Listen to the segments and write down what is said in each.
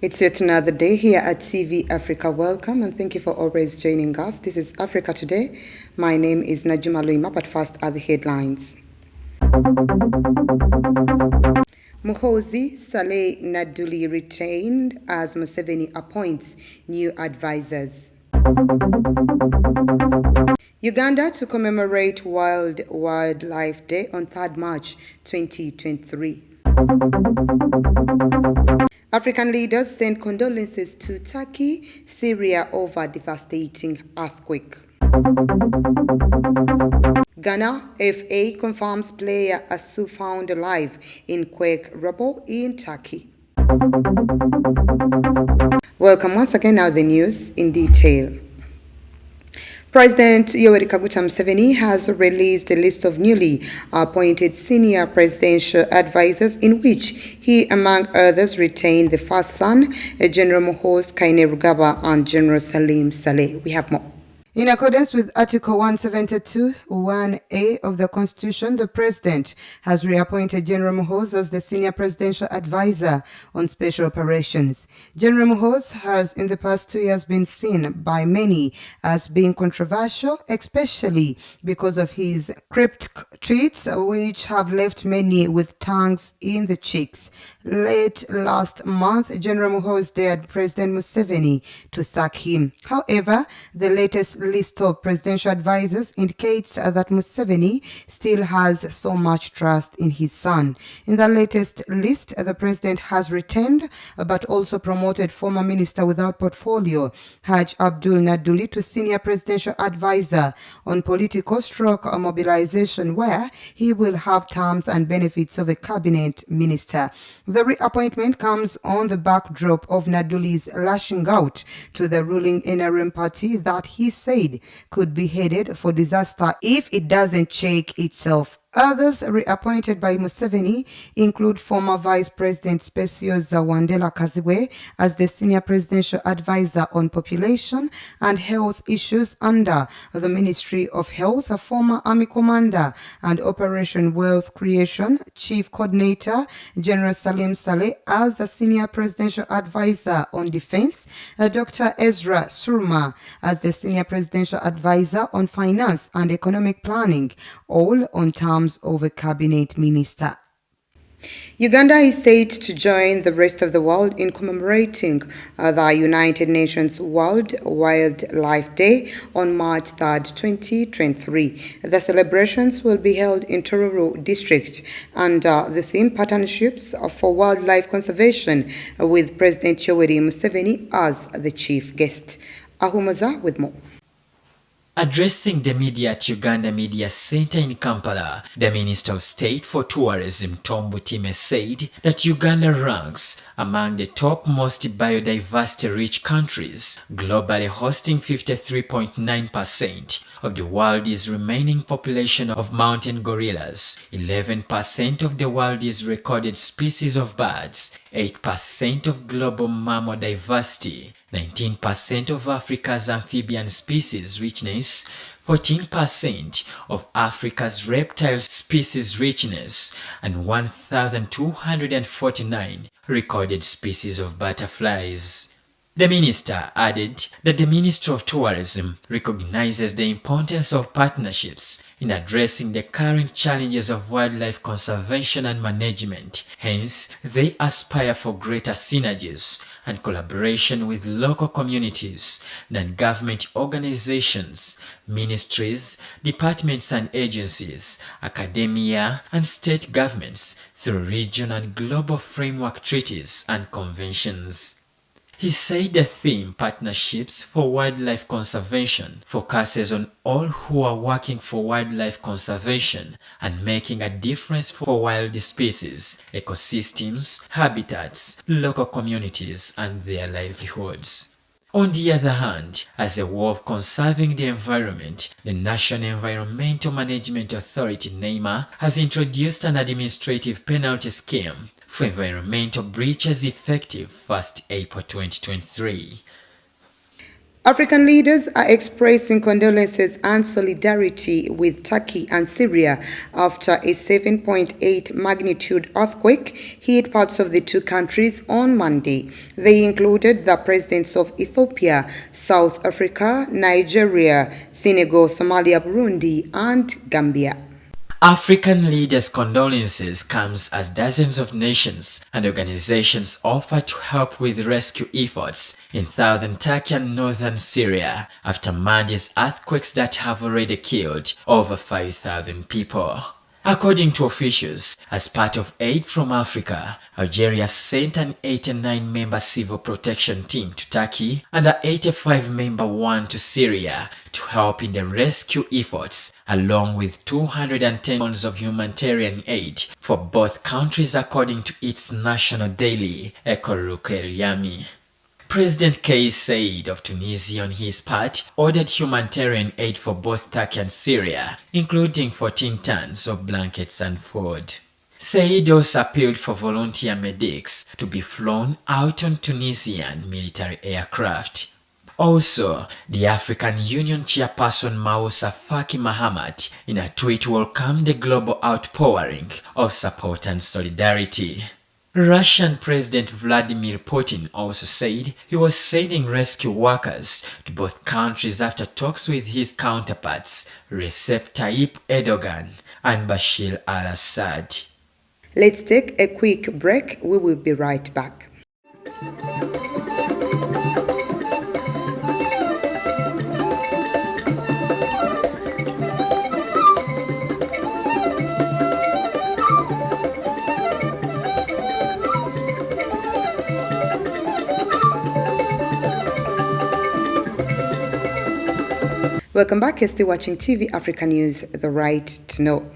It's yet another day here at TV Africa. Welcome and thank you for always joining us. This is Africa Today. My name is Najuma Luima, but first are the headlines. Muhoozi Saleh Naduli retained as Museveni appoints new advisors. Uganda to commemorate World Wildlife Day on 3rd March 2023. African leaders send condolences to Turkey, Syria over devastating earthquake. Ghana FA confirms player Asu found alive in quake rubble in Turkey. Welcome once again. Now the news in detail. President Yoweri Kaguta Museveni has released a list of newly appointed senior presidential advisors in which he, among others, retained the first son, General Muhoozi Kainerugaba and General Salim Saleh. We have more. In accordance with Article 172, 1A of the Constitution, the President has reappointed General Muhoozi as the Senior Presidential Advisor on Special Operations. General Muhoozi has in the past 2 years been seen by many as being controversial, especially because of his cryptic tweets which have left many with tongues in the cheeks. Late last month, General Muhoozi dared President Museveni to sack him. However, the latest list of presidential advisors indicates that Museveni still has so much trust in his son. In the latest list, the president has retained but also promoted former minister without portfolio Haj Abdul Naduli to senior presidential advisor on political stroke mobilization, where he will have terms and benefits of a cabinet minister. The reappointment comes on the backdrop of Naduli's lashing out to the ruling NRM party that he said could be headed for disaster if it doesn't shake itself. Others reappointed by Museveni include former Vice President Specioza Wandela Kazibwe as the Senior Presidential Advisor on Population and Health Issues under the Ministry of Health, former Army Commander and Operation Wealth Creation Chief Coordinator General Salim Saleh as the Senior Presidential Advisor on Defense, Dr. Ezra Surma as the Senior Presidential Advisor on Finance and Economic Planning, all on terms of a cabinet minister. Uganda is said to join the rest of the world in commemorating the United Nations World Wildlife Day on March 3rd, 2023. The celebrations will be held in Tororo district under the theme Partnerships for Wildlife Conservation with President Yoweri Museveni as the chief guest. Ahumaza with more. Addressing the media at Uganda Media Center in Kampala, the Minister of State for Tourism, Tom Butime, said that Uganda ranks among the top most biodiversity-rich countries, globally hosting 53.9% of the world's remaining population of mountain gorillas, 11% of the world's recorded species of birds, 8% of global mammal diversity, 19% of Africa's amphibian species richness, 14% of Africa's reptile species richness, and 1,249 recorded species of butterflies. The minister added that the Ministry of Tourism recognizes the importance of partnerships in addressing the current challenges of wildlife conservation and management. Hence, they aspire for greater synergies and collaboration with local communities, non-government organizations, ministries, departments and agencies, academia, and state governments through regional and global framework treaties and conventions. He said the theme Partnerships for Wildlife Conservation focuses on all who are working for wildlife conservation and making a difference for wild species, ecosystems, habitats, local communities, and their livelihoods. On the other hand, as a way of conserving the environment, the National Environmental Management Authority (NEMA) has introduced an administrative penalty scheme for environmental breaches effective 1st April 2023. African leaders are expressing condolences and solidarity with Turkey and Syria after a 7.8 magnitude earthquake hit parts of the two countries on Monday. They included the presidents of Ethiopia, South Africa, Nigeria, Senegal, Somalia, Burundi, and Gambia. African leaders' condolences comes as dozens of nations and organizations offer to help with rescue efforts in southern Turkey and northern Syria after Monday's earthquakes that have already killed over 5,000 people. According to officials, as part of aid from Africa, Algeria sent an 89-member civil protection team to Turkey and an 85-member one to Syria to help in the rescue efforts, along with 210 tons of humanitarian aid for both countries according to its national daily, Ekorukeriami. President Kais Saied of Tunisia on his part ordered humanitarian aid for both Turkey and Syria, including 14 tons of blankets and food. Saied also appealed for volunteer medics to be flown out on Tunisian military aircraft. Also, the African Union chairperson Moussa Faki Mahamat in a tweet welcomed the global outpouring of support and solidarity. Russian President Vladimir Putin also said he was sending rescue workers to both countries after talks with his counterparts Recep Tayyip Erdogan and Bashir al-Assad. Let's take a quick break. We will be right back. Welcome back. You're still watching TV Africa News, the right to know.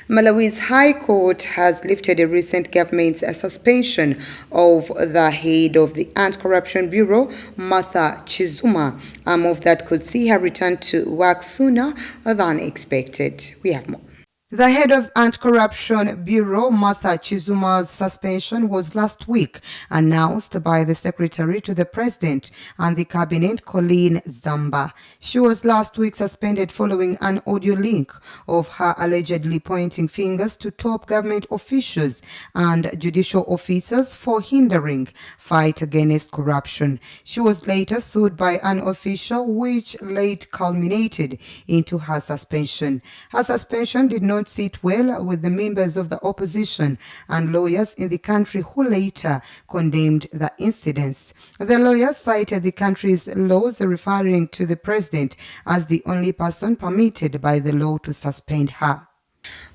Malawi's High Court has lifted a recent government's suspension of the head of the Anti-Corruption Bureau, Martha Chizuma, a move that could see her return to work sooner than expected. We have more. The head of Anti-Corruption Bureau, Martha Chizuma's suspension was last week announced by the Secretary to the President and the Cabinet, Colleen Zamba. She was last week suspended following an audio link of her allegedly pointing fingers to top government officials and judicial officers for hindering fight against corruption. She was later sued by an official, which late culminated into her suspension. Her suspension did not sit well with the members of the opposition and lawyers in the country who later condemned the incidents. The lawyers cited the country's laws referring to the president as the only person permitted by the law to suspend her.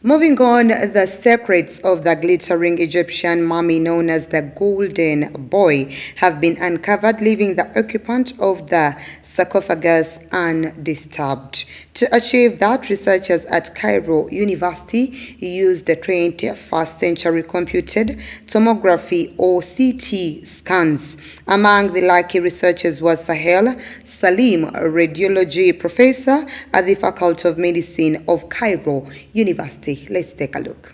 Moving on, the secrets of the glittering Egyptian mummy known as the Golden Boy have been uncovered, leaving the occupant of the sarcophagus undisturbed. To achieve that, researchers at Cairo University used the 21st century computed tomography or CT scans. Among the lucky researchers was Sahel Salim, a radiology professor at the Faculty of Medicine of Cairo University. Let's take a look.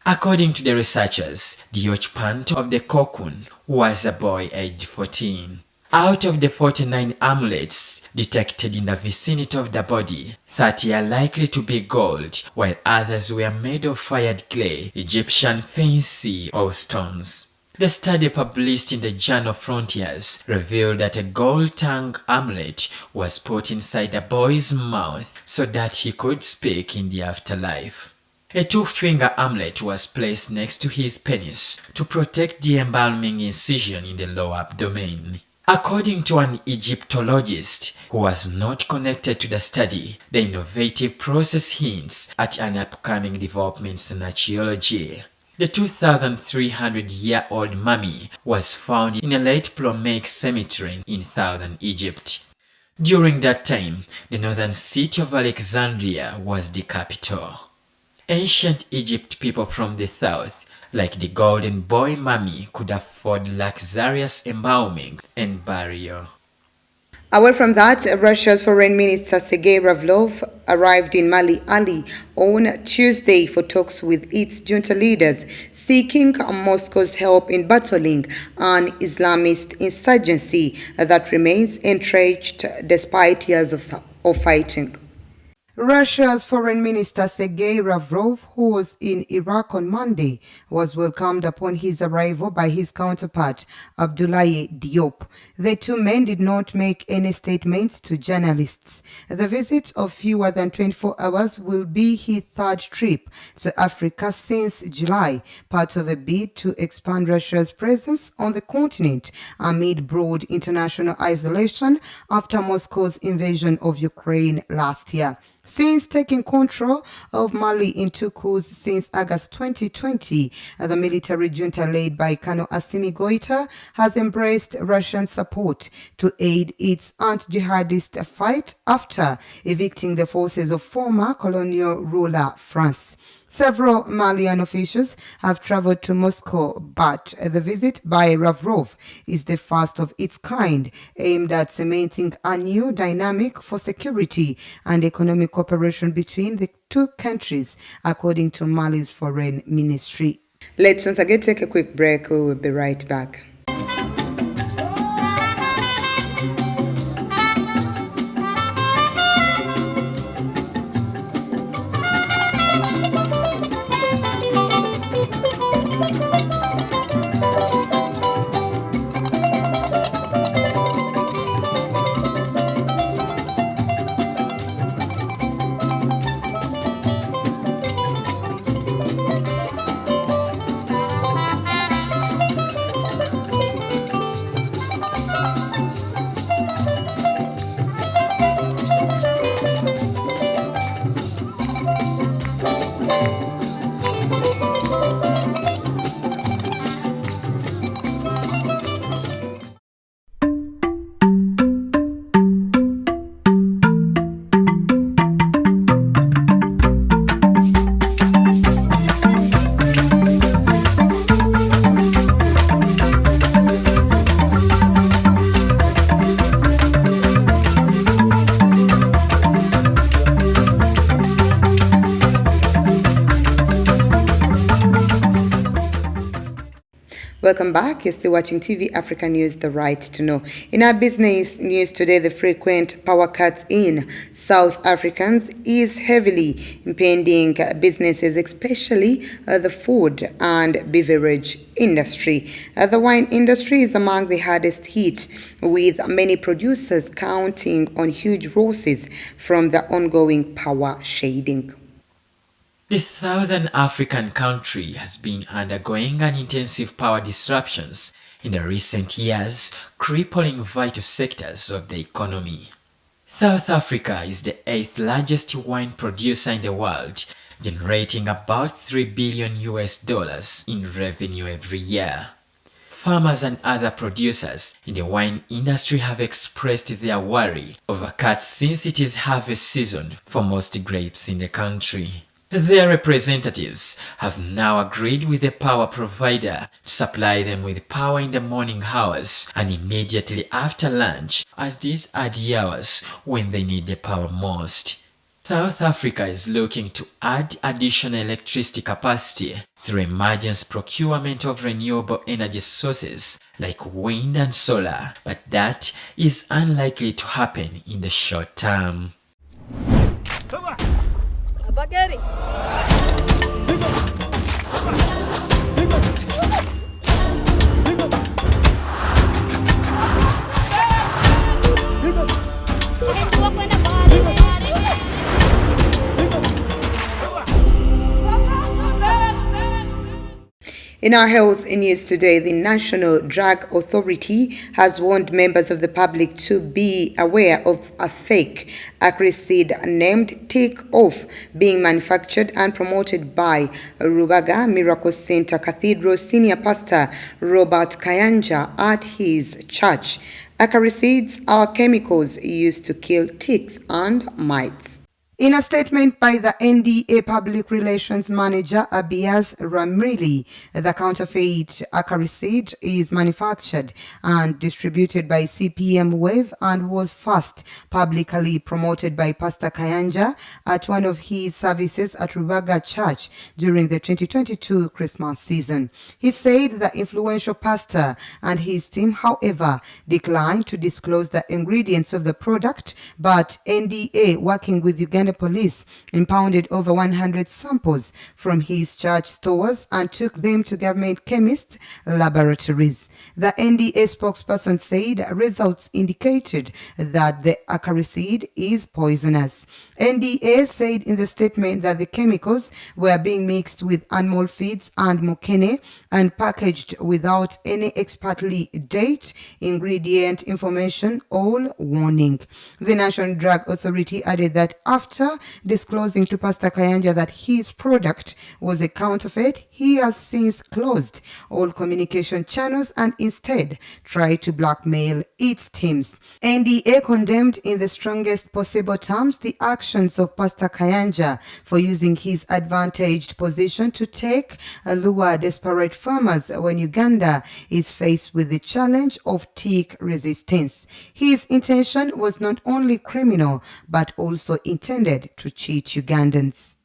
According to the researchers, the occupant of the cocoon was a boy aged 14. Out of the 49 amulets detected in the vicinity of the body, 30 are likely to be gold, while others were made of fired clay, Egyptian fancy, or stones. The study published in the journal Frontiers revealed that a gold tongue amulet was put inside the boy's mouth so that he could speak in the afterlife. A two-finger amulet was placed next to his penis to protect the embalming incision in the lower abdomen. According to an Egyptologist who was not connected to the study, the innovative process hints at an upcoming development in archaeology. The 2,300-year-old mummy was found in a late Ptolemaic cemetery in southern Egypt. During that time, the northern city of Alexandria was the capital. Ancient Egypt people from the south, like the Golden Boy mummy, could afford luxurious embalming and burial. Away from that, Russia's Foreign Minister Sergei Lavrov arrived in Mali early on Tuesday for talks with its junta leaders, seeking Moscow's help in battling an Islamist insurgency that remains entrenched despite years of fighting. Russia's Foreign Minister Sergei Lavrov, who was in Iraq on Monday, was welcomed upon his arrival by his counterpart, Abdoulaye Diop. The two men did not make any statements to journalists. The visit of fewer than 24 hours will be his third trip to Africa since July, part of a bid to expand Russia's presence on the continent amid broad international isolation after Moscow's invasion of Ukraine last year. Since taking control of Mali in two coups since August 2020, the military junta led by Colonel Assimi Goïta has embraced Russian support to aid its anti-jihadist fight after evicting the forces of former colonial ruler France. Several Malian officials have traveled to Moscow, but the visit by Lavrov is the first of its kind, aimed at cementing a new dynamic for security and economic cooperation between the two countries, according to Mali's foreign ministry. Let's once again take a quick break. We will be right back. Welcome back. You're still watching TV Africa News, the right to know. In our business news today, the frequent power cuts in South Africans is heavily impeding businesses, especially the food and beverage industry. The wine industry is among the hardest hit, with many producers counting on huge losses from the ongoing power shading. The Southern African country has been undergoing an intensive power disruptions in the recent years, crippling vital sectors of the economy. South Africa is the 8th largest wine producer in the world, generating about $3 billion in revenue every year. Farmers and other producers in the wine industry have expressed their worry over cuts since it is harvest season for most grapes in the country. Their representatives have now agreed with the power provider to supply them with power in the morning hours and immediately after lunch, as these are the hours when they need the power most. South Africa is looking to add additional electricity capacity through emergency procurement of renewable energy sources like wind and solar, but that is unlikely to happen in the short term. Bagari. In our health news today, the National Drug Authority has warned members of the public to be aware of a fake acrid named Take Off being manufactured and promoted by Rubaga Miracle Center Cathedral Senior Pastor Robert Kayanja at his church. Acaricides are chemicals used to kill ticks and mites. In a statement by the NDA Public Relations Manager Abias Ramili, the counterfeit acaricide is manufactured and distributed by CPM Wave and was first publicly promoted by Pastor Kayanja at one of his services at Rubaga Church during the 2022 Christmas season. He said the influential pastor and his team, however, declined to disclose the ingredients of the product, but NDA, working with Uganda police, impounded over 100 samples from his church stores and took them to government chemist laboratories. The NDA spokesperson said results indicated that the acaricide is poisonous. NDA said in the statement that the chemicals were being mixed with animal feeds and mokene and packaged without any expiry date, ingredient information, or warning. The National Drug Authority added that after disclosing to Pastor Kayanja that his product was a counterfeit, he has since closed all communication channels and instead tried to blackmail its teams. NDA condemned in the strongest possible terms the actions of Pastor Kayanja for using his advantaged position to lure desperate farmers when Uganda is faced with the challenge of tick resistance. His intention was not only criminal but also intended to cheat Ugandans.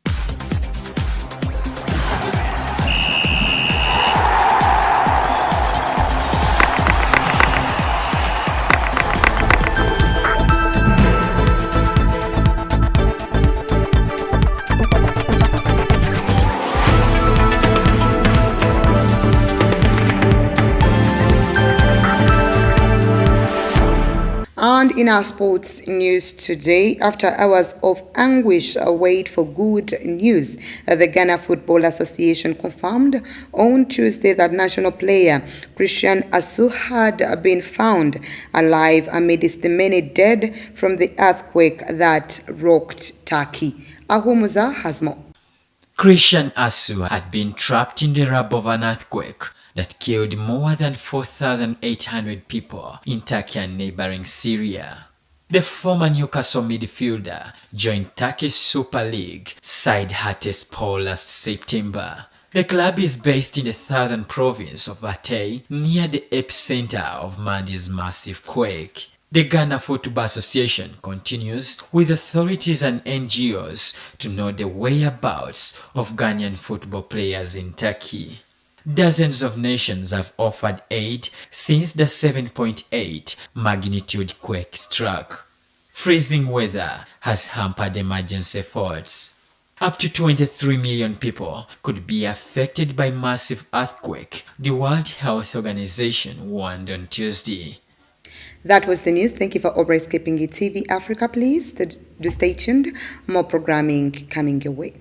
And in our sports news today, after hours of anguish await for good news, the Ghana Football Association confirmed on Tuesday that national player Christian Asu had been found alive amidst the many dead from the earthquake that rocked Turkey. Ahumuza has more. Christian Asu had been trapped in the rubble of an earthquake that killed more than 4,800 people in Turkey and neighboring Syria. The former Newcastle midfielder joined Turkey's Super League side Hatayspor last September. The club is based in the southern province of Hatay, near the epicenter of Monday's massive quake. The Ghana Football Association continues with authorities and NGOs to know the whereabouts of Ghanaian football players in Turkey. Dozens of nations have offered aid since the 7.8 magnitude quake struck. Freezing weather has hampered emergency efforts. Up to 23 million people could be affected by massive earthquake, the World Health Organization warned on Tuesday. That was the news. Thank you for always keeping it TV Africa. Please do stay tuned. More programming coming your way.